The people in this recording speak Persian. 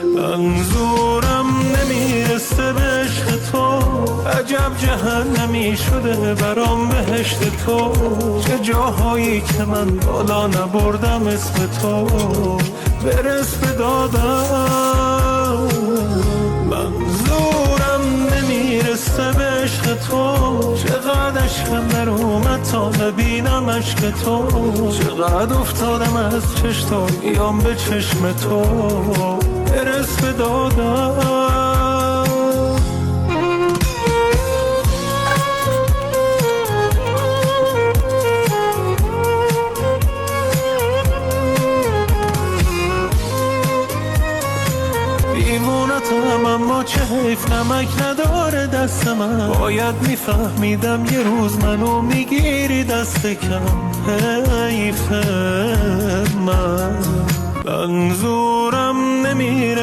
منظورم نمیرسه به عشق تو، عجب جهنمی شده برام بهشت تو. چه جاهایی که من بالا نبردم اسم تو، برس به دادم. منظورم نمیرسه به عشق تو، چقدر عشقم در اومد تا ببینم عشق تو. چقدر افتادم از چشم به چشم تو، برس به دادم. دیوونتم اما چه حیف نمک نداره دست من، باید میفهمیدم یه روز منو میگیری دست کم. حیف من منظورم نمیرسه